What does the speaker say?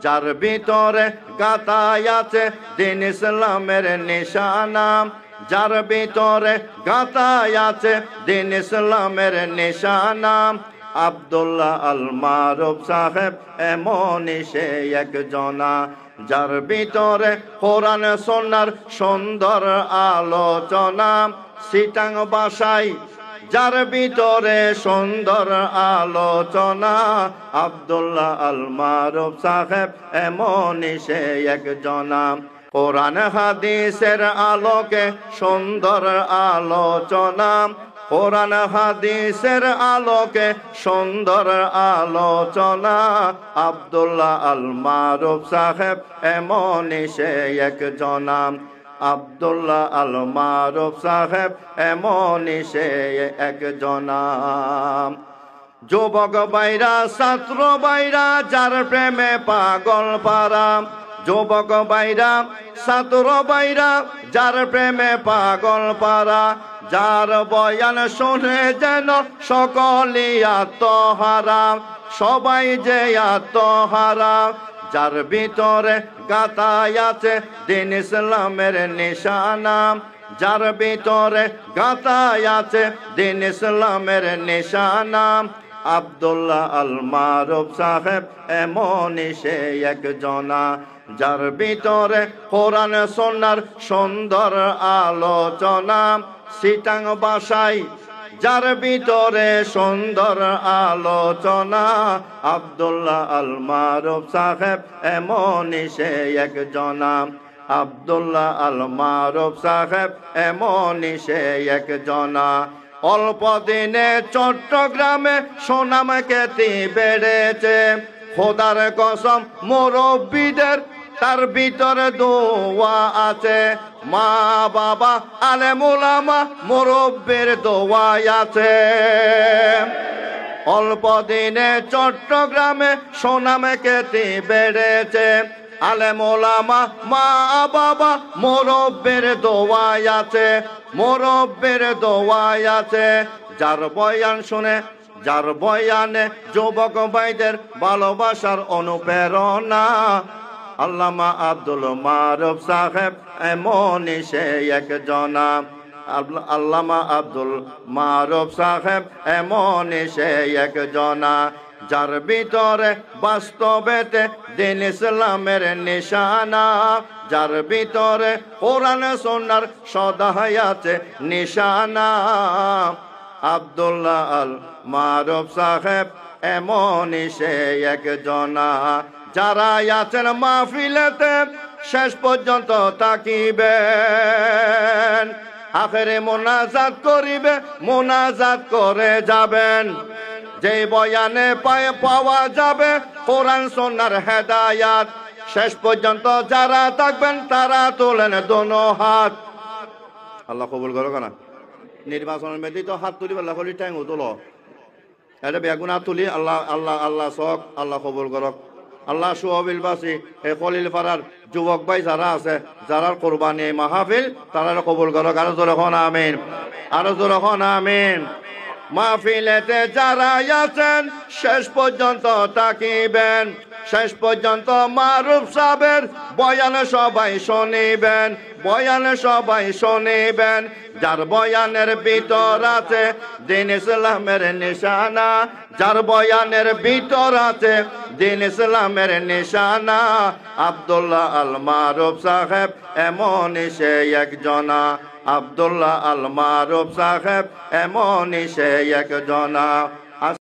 যার ভিতরে গাঁথায় আছে দিন ইসলামের নিশানা, যার ভিতরে গাঁথায় আছে দিন ইসলামের নিশানা। আব্দুল্লাহ আল মারুফ সাহেব এমনই সে একজনা, যার ভিতরে কোরআন সুন্নাহর সুন্দর আলোচনা। সিটাং ভাষায় যার ভিতরে সুন্দর আলোচনা, আব্দুল্লাহ আল মারুফ সাহেব এমনই সে একজনা। কোরআন হাদিসের আলোকে সুন্দর আলোচনা, কোরআন হাদিসের আলোকে সুন্দর আলোচনা। আব্দুল্লাহ আল মারুফ সাহেব এমনই সে একজনা, আব্দুল্লাহ আল মারুফ সাহেব এমনই সে একজনা। যুবক বাইরা ছাত্র বাইরা যার প্রেমে পাগল পারা, যুবক বাইরা ছাত্র বাইরা যার প্রেমে পাগল পারা। যার বয়ান শুনে যেন সকলে আত্মহারা, সবাই যে আত্মহারা। যার ভিতরে গাঁথায় আছে দিন ইসলামের নিশানা, যার ভিতরে গাঁথায় আছে দিন ইসলামের নিশানা। আব্দুল্লাহ আল মারুফ সাহেব এমনই সে একজনা, যার ভিতরে কোরআন সুন্নাহর সুন্দর আলোচনা। সিটাং ভাষায় যার ভিতরে সুন্দর আলোচনা, আব্দুল্লাহ আল মারুফ সাহেব এমনই সে একজনা, আব্দুল্লাহ আল মারুফ সাহেব এমনই সে একজনা। অল্প দিনে চট্টগ্রামে সুনাম খ্যাতি বেড়েছে, খোদার কসম মুরব্বীদের তার ভিতরে দোয়া আছে। মা বাবা আলেম উলামা মুরব্বির দোয়া আছে। অল্প দিনে চট্টগ্রামে সুনাম খ্যাতি বেড়েছে, আলেম ওলামা মা বাবা মুরব্বির দোয়া আছে, মুরব্বির দোয়া আছে। যার বয়ান শুনে যার বয়ানে যুবক ভাইদের ভালোবাসার অনুপ্রেরণা, আল্লামা আব্দুল মারুফ সাহেব এমনই সে একজনা, আল্লামা আব্দুল মারুফ সাহেব এমনই সে একজনা। যার ভিতরে বাস্তবেতে দিন ইসলামের নিশানা, যার ভিতরে কোরআন সুন্নাহর সদাই আছে নিশানা। আব্দুল্লাহ আল মারুফ সাহেব এমনই সে একজনা, যারা আছেন মাহফিলেতে শেষ পর্যন্ত তাকিবেন, আখেরে মোনাজাত করিবে, মোনাজাত করে যাবেন। যে বয়ানে পাওয়া যাবে কোরআন সুন্নাহর হেদায়াত, শেষ পর্যন্ত যারা থাকবেন তারা তোলেন দোনো হাত। আল্লাহ কবুল করো না। নির্বাচনের মেয়েদি তো হাত তুলি আল্লাহ কলি ট্যাং তোলো, এটা বেগুন হাত তুলি আল্লাহ আল্লাহ আল্লাহ শখ আল্লাহ কবুল করক। আল্লাহ সুহবিল বাসী এই খলিল পাড়ার যুবক ভাই যারা আছে, যারা কোরবানি মাহফিল তারা কবুল করক। আরো জোরে হন আমিন, আরো জোরে হন আমিন। মাহফিলেতে যারা আছেন শেষ পর্যন্ত তাকিবেন, শেষ পর্যন্ত মারুফ সাহেবের বয়ান সবাই শুনিবেন, বয়ান সবাই শুনিবেন। যার বয়ানের ভিতর আছে দিন ইসলামের নিশানা, যার বয়ানের ভিতর আছে দিন ইসলামের নিশানা। আব্দুল্লাহ আল মারুফ সাহেব এমনই সে একজনা, আব্দুল্লাহ আল মারুফ সাহেব এমনই সে একজনা।